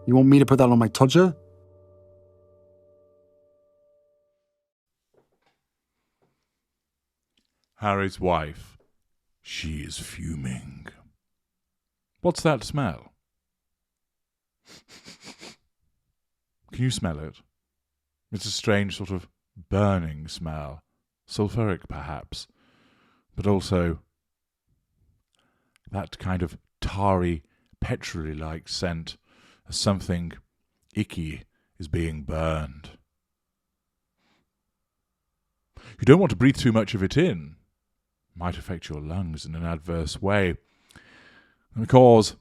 You want me to put that on my Tudor? Harry's wife. She is fuming. What's that smell? Can you smell it? It's a strange sort of burning smell. Sulphuric, perhaps. But also that kind of tarry, petrol-like scent as something icky is being burned. You don't want to breathe too much of it in. It might affect your lungs in an adverse way. Because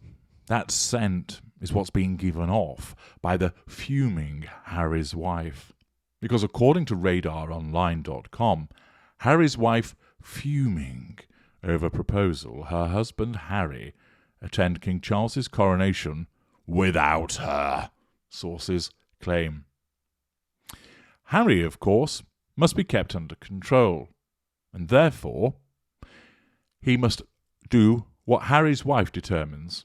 that scent is what's being given off by the fuming Harry's wife. Because according to RadarOnline.com, Harry's wife fuming over proposal her husband Harry attend King Charles's coronation without her, sources claim. Harry, of course, must be kept under control, and therefore he must do what Harry's wife determines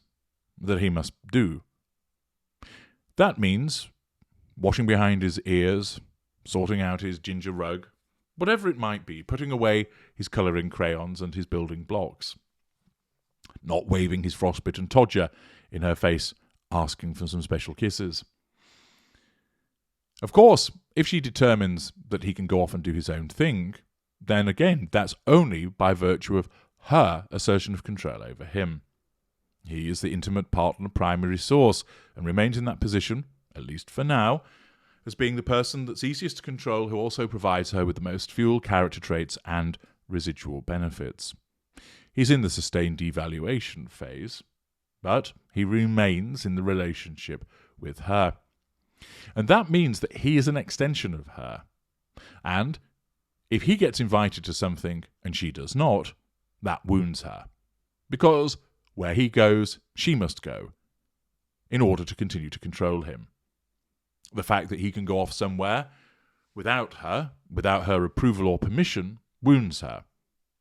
that he must do. That means washing behind his ears, sorting out his ginger rug, whatever it might be, putting away his colouring crayons and his building blocks, not waving his frostbitten todger in her face, asking for some special kisses. Of course, if she determines that he can go off and do his own thing, then again, that's only by virtue of her assertion of control over him. He is the intimate partner primary source, and remains in that position, at least for now, as being the person that's easiest to control, who also provides her with the most fuel, character traits, and residual benefits. He's in the sustained devaluation phase, but he remains in the relationship with her. And that means that he is an extension of her. And if he gets invited to something and she does not, that wounds her. Because where he goes, she must go, in order to continue to control him. The fact that he can go off somewhere without her approval or permission, wounds her.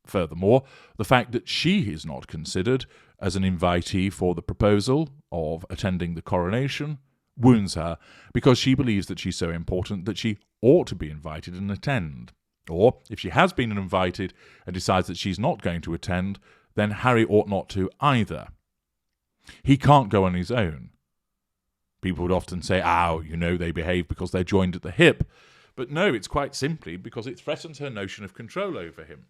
Furthermore, the fact that she is not considered as an invitee for the proposal of attending the coronation wounds her, because she believes that she's so important that she ought to be invited and attend. Or, if she has been invited and decides that she's not going to attend, then Harry ought not to either. He can't go on his own. People would often say, they behave because they're joined at the hip. But no, it's quite simply because it threatens her notion of control over him.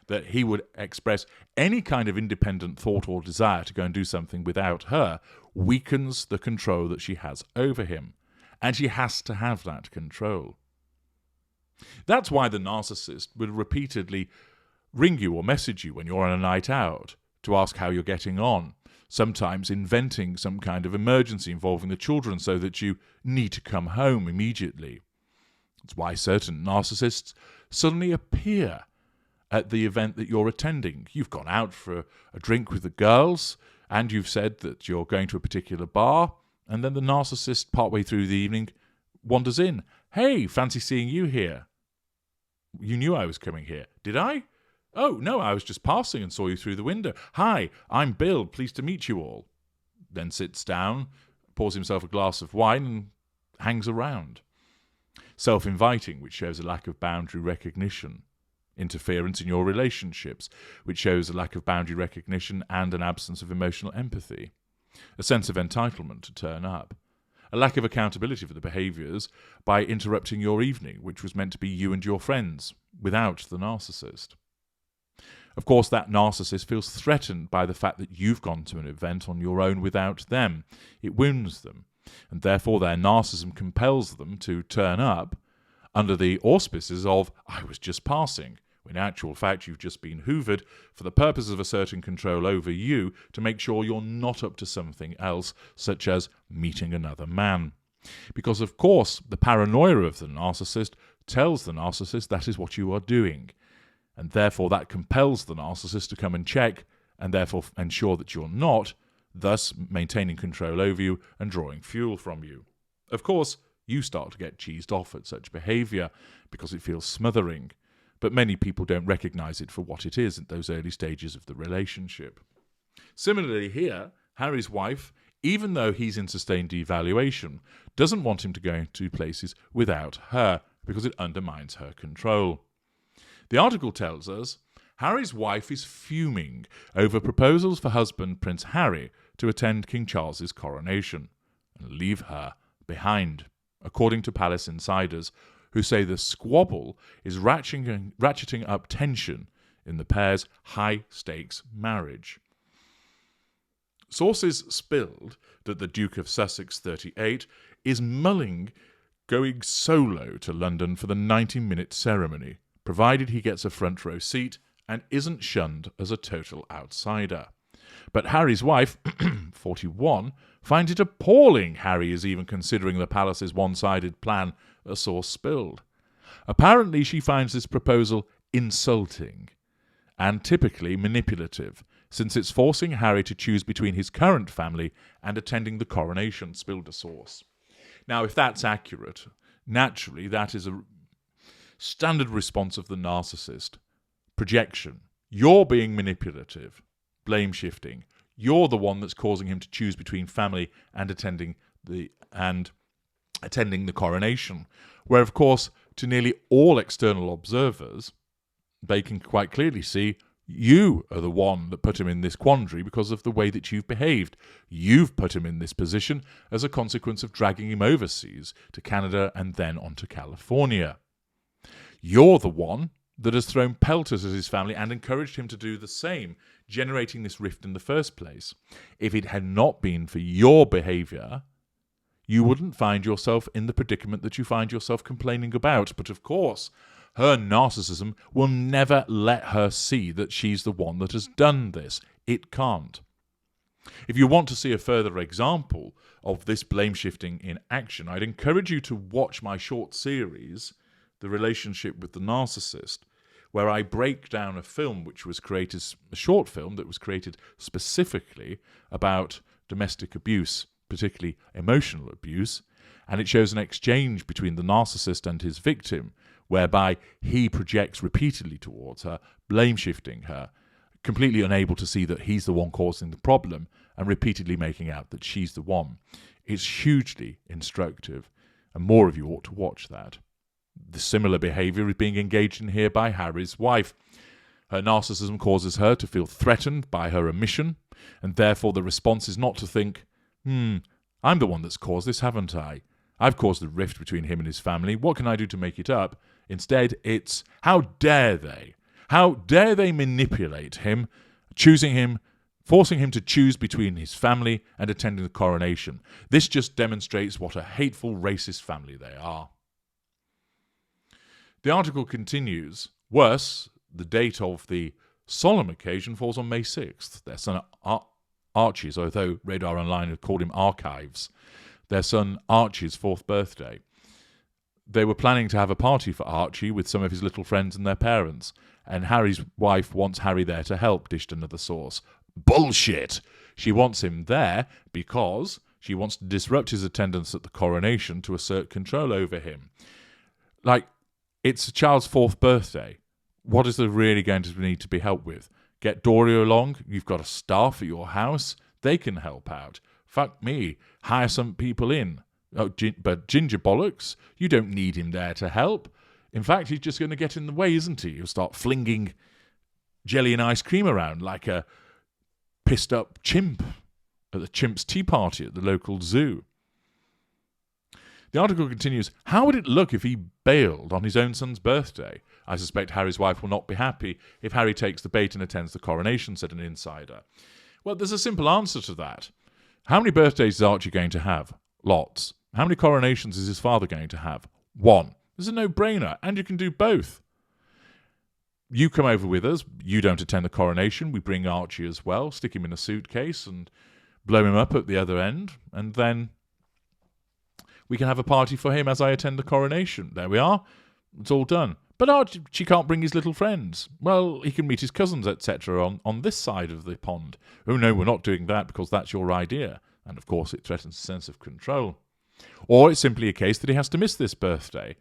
That he would express any kind of independent thought or desire to go and do something without her weakens the control that she has over him. And she has to have that control. That's why the narcissist will repeatedly ring you or message you when you're on a night out to ask how you're getting on, sometimes inventing some kind of emergency involving the children so that you need to come home immediately. It's why certain narcissists suddenly appear at the event that you're attending. You've gone out for a drink with the girls, and you've said that you're going to a particular bar, and then the narcissist, partway through the evening, wanders in. Hey, fancy seeing you here. You knew I was coming here. Did I? Oh, no, I was just passing and saw you through the window. Hi, I'm Bill, pleased to meet you all. Then sits down, pours himself a glass of wine, and hangs around. Self-inviting, which shows a lack of boundary recognition. Interference in your relationships, which shows a lack of boundary recognition and an absence of emotional empathy. A sense of entitlement to turn up. A lack of accountability for the behaviours by interrupting your evening, which was meant to be you and your friends, without the narcissist. Of course, that narcissist feels threatened by the fact that you've gone to an event on your own without them. It wounds them, and therefore their narcissism compels them to turn up under the auspices of, I was just passing, when in actual fact you've just been hoovered for the purpose of asserting control over you to make sure you're not up to something else, such as meeting another man. Because, of course, the paranoia of the narcissist tells the narcissist that is what you are doing, and therefore that compels the narcissist to come and check, and therefore ensure that you're not, thus maintaining control over you and drawing fuel from you. Of course, you start to get cheesed off at such behaviour because it feels smothering, but many people don't recognise it for what it is at those early stages of the relationship. Similarly here, Harry's wife even though he's in sustained devaluation, doesn't want him to go to places without her because it undermines her control. The article tells us Harry's wife is fuming over proposals for husband Prince Harry to attend King Charles's coronation and leave her behind, according to palace insiders who say the squabble is ratcheting up tension in the pair's high-stakes marriage. Sources spilled that the Duke of Sussex, 38, is mulling going solo to London for the 90-minute ceremony, provided he gets a front row seat and isn't shunned as a total outsider. But Harry's wife, 41, finds it appalling Harry is even considering the palace's one-sided plan, a source spilled. Apparently she finds this proposal insulting and typically manipulative, since it's forcing Harry to choose between his current family and attending the coronation, spilled a source. Now, if that's accurate, naturally that is a standard response of the narcissist. Projection. You're being manipulative. Blame shifting. You're the one that's causing him to choose between family and attending the coronation, where, of course, to nearly all external observers, they can quite clearly see you are the one that put him in this quandary because of the way that you've behaved. You've put him in this position as a consequence of dragging him overseas to Canada and then on to California. You're the one that has thrown pelters at his family and encouraged him to do the same, generating this rift in the first place. If it had not been for your behaviour, you wouldn't find yourself in the predicament that you find yourself complaining about. But of course, her narcissism will never let her see that she's the one that has done this. It can't. If you want to see a further example of this blame shifting in action, I'd encourage you to watch my short series, The Relationship with the Narcissist, where I break down a short film that was created specifically about domestic abuse, particularly emotional abuse, and it shows an exchange between the narcissist and his victim, whereby he projects repeatedly towards her, blame-shifting her, completely unable to see that he's the one causing the problem, and repeatedly making out that she's the one. It's hugely instructive, and more of you ought to watch that. The similar behaviour is being engaged in here by Harry's wife. Her narcissism causes her to feel threatened by her omission, and therefore the response is not to think, I'm the one that's caused this, haven't I? I've caused the rift between him and his family. What can I do to make it up? Instead, it's, how dare they? How dare they manipulate him, forcing him to choose between his family and attending the coronation. This just demonstrates what a hateful, racist family they are. The article continues. Worse, the date of the solemn occasion falls on May 6th. Their son Archie's, although Radar Online had called him Archives, their son Archie's 4th birthday. They were planning to have a party for Archie with some of his little friends and their parents, and Harry's wife wants Harry there to help, dished another source. Bullshit! She wants him there because she wants to disrupt his attendance at the coronation to assert control over him. It's a child's 4th birthday. What is there really going to need to be helped with? Get Dory along? You've got a staff at your house? They can help out. Fuck me. Hire some people in. Oh, but Ginger Bollocks, you don't need him there to help. In fact, he's just going to get in the way, isn't he? He'll start flinging jelly and ice cream around like a pissed-up chimp at the chimp's tea party at the local zoo. The article continues, how would it look if he bailed on his own son's birthday? I suspect Harry's wife will not be happy if Harry takes the bait and attends the coronation, said an insider. Well, there's a simple answer to that. How many birthdays is Archie going to have? Lots. How many coronations is his father going to have? 1. There's a no-brainer, and you can do both. You come over with us, you don't attend the coronation, we bring Archie as well, stick him in a suitcase and blow him up at the other end, and then we can have a party for him as I attend the coronation. There we are. It's all done. But Archie can't bring his little friends. Well, he can meet his cousins, etc. on this side of the pond. Oh, no, we're not doing that because that's your idea. And, of course, it threatens a sense of control. Or it's simply a case that he has to miss this birthday.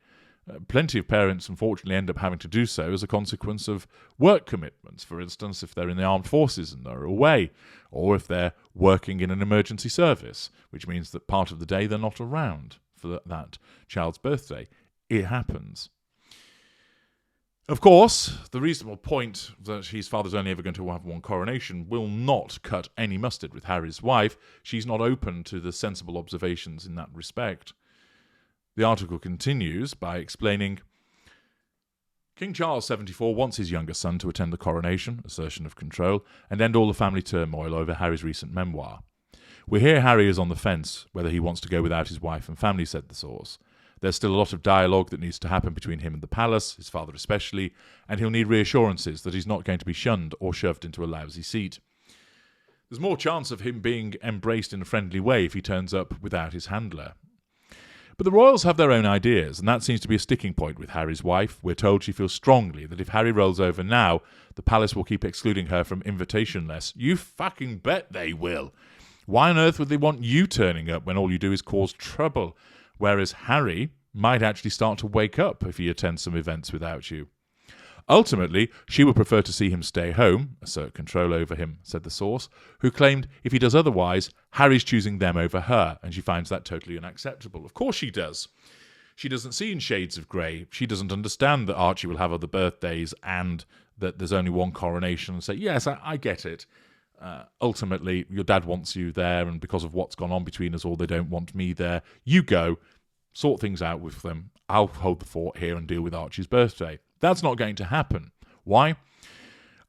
Plenty of parents, unfortunately, end up having to do so as a consequence of work commitments. For instance, if they're in the armed forces and they're away, or if they're working in an emergency service, which means that part of the day they're not around for that child's birthday. It happens. Of course, the reasonable point that his father's only ever going to have one coronation will not cut any mustard with Harry's wife. She's not open to the sensible observations in that respect. The article continues by explaining, King Charles 74 wants his younger son to attend the coronation, assertion of control, and end all the family turmoil over Harry's recent memoir. We hear Harry is on the fence whether he wants to go without his wife and family, said the source. There's still a lot of dialogue that needs to happen between him and the palace, his father especially, and he'll need reassurances that he's not going to be shunned or shoved into a lousy seat. There's more chance of him being embraced in a friendly way if he turns up without his handler. But the royals have their own ideas, and that seems to be a sticking point with Harry's wife. We're told she feels strongly that if Harry rolls over now, the palace will keep excluding her from invitation lists. You fucking bet they will. Why on earth would they want you turning up when all you do is cause trouble? Whereas Harry might actually start to wake up if he attends some events without you. Ultimately, she would prefer to see him stay home, assert control over him, said the source, who claimed if he does otherwise, Harry's choosing them over her, and she finds that totally unacceptable. Of course she does. She doesn't see in shades of grey. She doesn't understand that Archie will have other birthdays and that there's only one coronation, and say, yes, I get it. Ultimately, your dad wants you there, and because of what's gone on between us all, they don't want me there. You go, sort things out with them. I'll hold the fort here and deal with Archie's birthday. That's not going to happen. Why?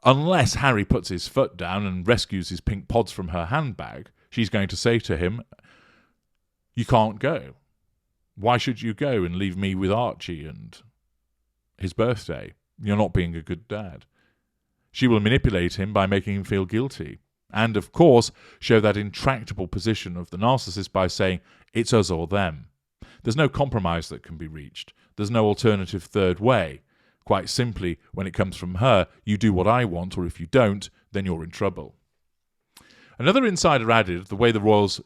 Unless Harry puts his foot down and rescues his pink pods from her handbag, she's going to say to him, you can't go. Why should you go and leave me with Archie and his birthday? You're not being a good dad. She will manipulate him by making him feel guilty. And, of course, show that intractable position of the narcissist by saying, it's us or them. There's no compromise that can be reached. There's no alternative third way. Quite simply, when it comes from her, you do what I want, or if you don't, then you're in trouble. Another insider added, the way the royals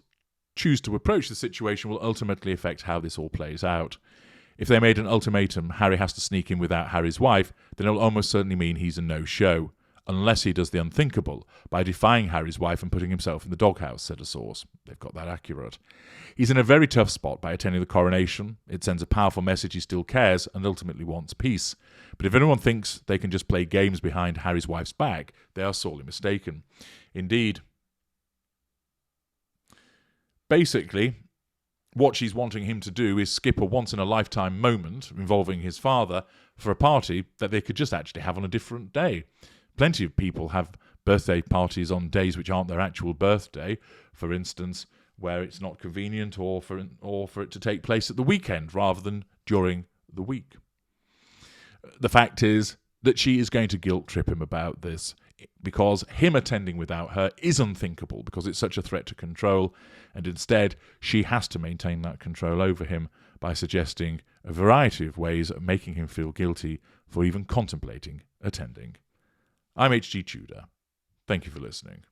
choose to approach the situation will ultimately affect how this all plays out. If they made an ultimatum, Harry has to sneak in without Harry's wife, then it will almost certainly mean he's a no-show, unless he does the unthinkable, by defying Harry's wife and putting himself in the doghouse, said a source. They've got that accurate. He's in a very tough spot by attending the coronation. It sends a powerful message he still cares and ultimately wants peace. But if anyone thinks they can just play games behind Harry's wife's back, they are sorely mistaken. Indeed. Basically, what she's wanting him to do is skip a once-in-a-lifetime moment involving his father for a party that they could just actually have on a different day. Plenty of people have birthday parties on days which aren't their actual birthday, for instance, where it's not convenient or for it to take place at the weekend rather than during the week. The fact is that she is going to guilt-trip him about this because him attending without her is unthinkable because it's such a threat to control, and instead she has to maintain that control over him by suggesting a variety of ways of making him feel guilty for even contemplating attending. I'm H.G. Tudor. Thank you for listening.